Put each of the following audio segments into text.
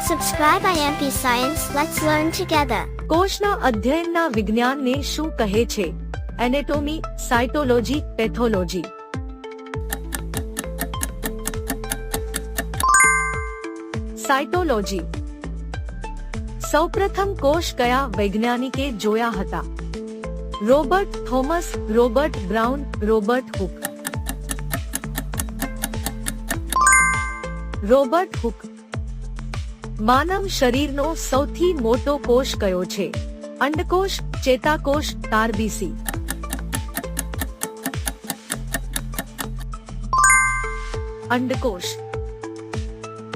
Subscribe IMP Science. Let's learn together. કોષના અધ્યયનના વિજ્ઞાનને શું કહે છે? Anatomy, cytology, pathology. સાયટોલોજી. સૌપ્રથમ કોષ કયા વૈજ્ઞાનિકે જોયા હતા? Robert Thomas, Robert Brown, Robert Hooke. Robert Hooke. માનવ શરીરનો સૌથી મોટો કોષ કયો છે? અંડકોષ, ચેતાકોષ, તારબીસી. અંડકોષ.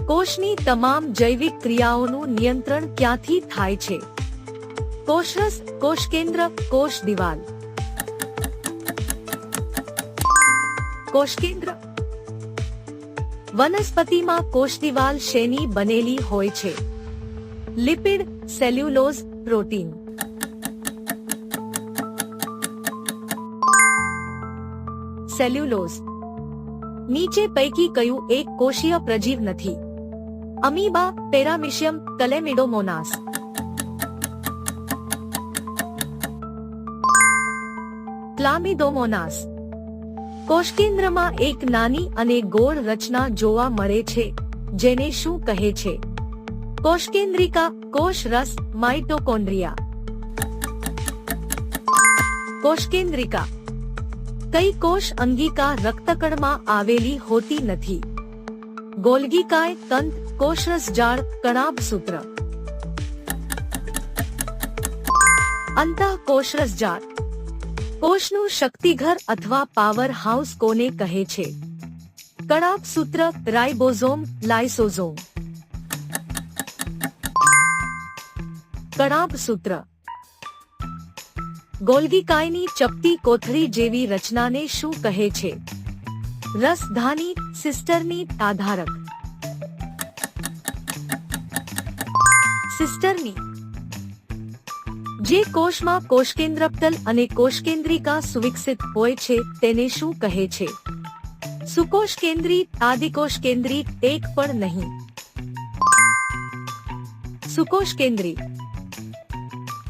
કોષની તમામ જૈવિક ક્રિયાઓનું નિયંત્રણ ક્યાંથી થાય છે? કોષરસ, કોષકેન્દ્ર, કોષ દિવાલ. કોષકેન્દ્ર. વનસ્પતિમાં કોષદિવાલ શેની બનેલી હોય છે? Lipid, cellulose, protein. સેલ્યુલોઝ. નીચે પૈકી કયું એક કોષીય પ્રજીવ નથી? Amoeba, paramecium, કલેમિડોમોનાસ. ક્લામિડોમોનાસ. કોષકેન્દ્રમાં એક નાની અને ગોળ રચના જોવા મળે છે, જેને શું કહે છે? કોષકેન્દ્રિકા, કોષરસ, માઇટોકોન્ડ્રિયા. કોષકેન્દ્રિકા. કઈ કોષ અંગિકા રક્તકણમાં આવેલી હોતી નથી? ગોલ્ગીકાય, તંત, કોષરસ જાળ, કણાભસૂત્ર. અંતઃકોષરસ જાળ. કોષનું શક્તિઘર અથવા પાવર હાઉસ કોને કહે છે? કણાભસૂત્ર, રાઇબોઝોમ, લાઇસોઝોમ. કણાભસૂત્ર. ગોલ્ગીકાયની ચપટી કોથળી જેવી રચનાને શું કહે છે? રસધાની, સિસ્ટરની, આધારક. સિસ્ટરની. જે કોષમાં કોષકેન્દ્રપટલ અને કોષકેન્દ્રિકા સુવિકસિત હોય છે તેને શું કહે છે? સુકોષકેન્દ્રી, આદિકોષકેન્દ્રી, એક પણ નહીં. સુકોષકેન્દ્રી.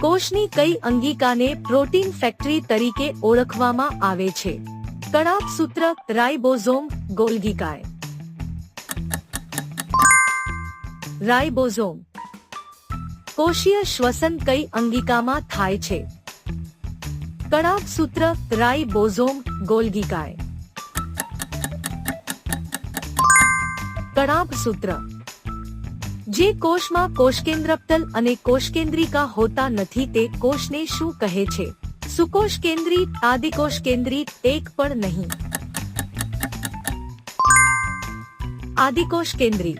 કોષની કઈ અંગિકાને પ્રોટીન ફેક્ટરી તરીકે ઓળખવામાં આવે છે? કણાભસૂત્ર, રાઇબોઝોમ, ગોલ્ગીકાય. રાઇબોઝોમ. કોષીય શ્વસન કઈ અંગિકામાં થાય છે? કણાભસૂત્ર, રાઇબોઝોમ, ગોલ્ગીકાય. કણાભસૂત્ર. જે કોષમાં કોષકેન્દ્રપટલ અને કોષકેન્દ્રિકા હોતા નથી તે કોષને શું કહે છે? સુકોષકેન્દ્રી, આદિકોષકેન્દ્રી, એક પણ નહીં. આદિકોષકેન્દ્રી.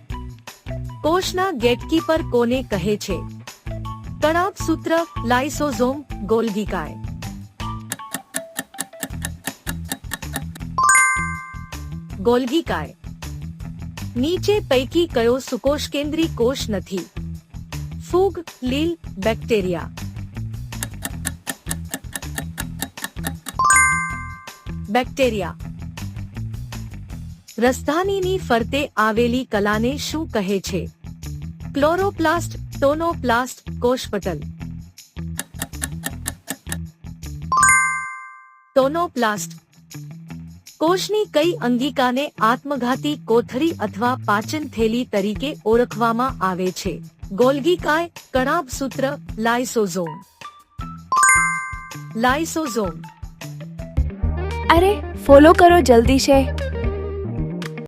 કોષના ગેટકીપર કોને કહે છે? કણાભસૂત્ર, લાઇસોઝોમ, ગોલ્ગીકાય. ગોલ્ગીકાય. નીચે પૈકી કયો સુકોષકેન્દ્રી કોષ નથી? ફૂગ, લીલ, બેક્ટેરિયા. બેક્ટેરિયા. રસધાનીની ફરતે આવેલી કલાને શું કહે છે? ક્લોરોપ્લાસ્ટ, ટોનોપ્લાસ્ટ, કોષપટલ. ટોનોપ્લાસ્ટ. કોષની કઈ અંગિકાને આત્મઘાતી કોથળી અથવા પાચન થેલી તરીકે ઓળખવામાં આવે છે? ગોલ્ગીકાય, કણાભસૂત્ર, લાઇસોઝોમ. લાઇસોઝોમ. અરે ફોલો કરો જલ્દી છે.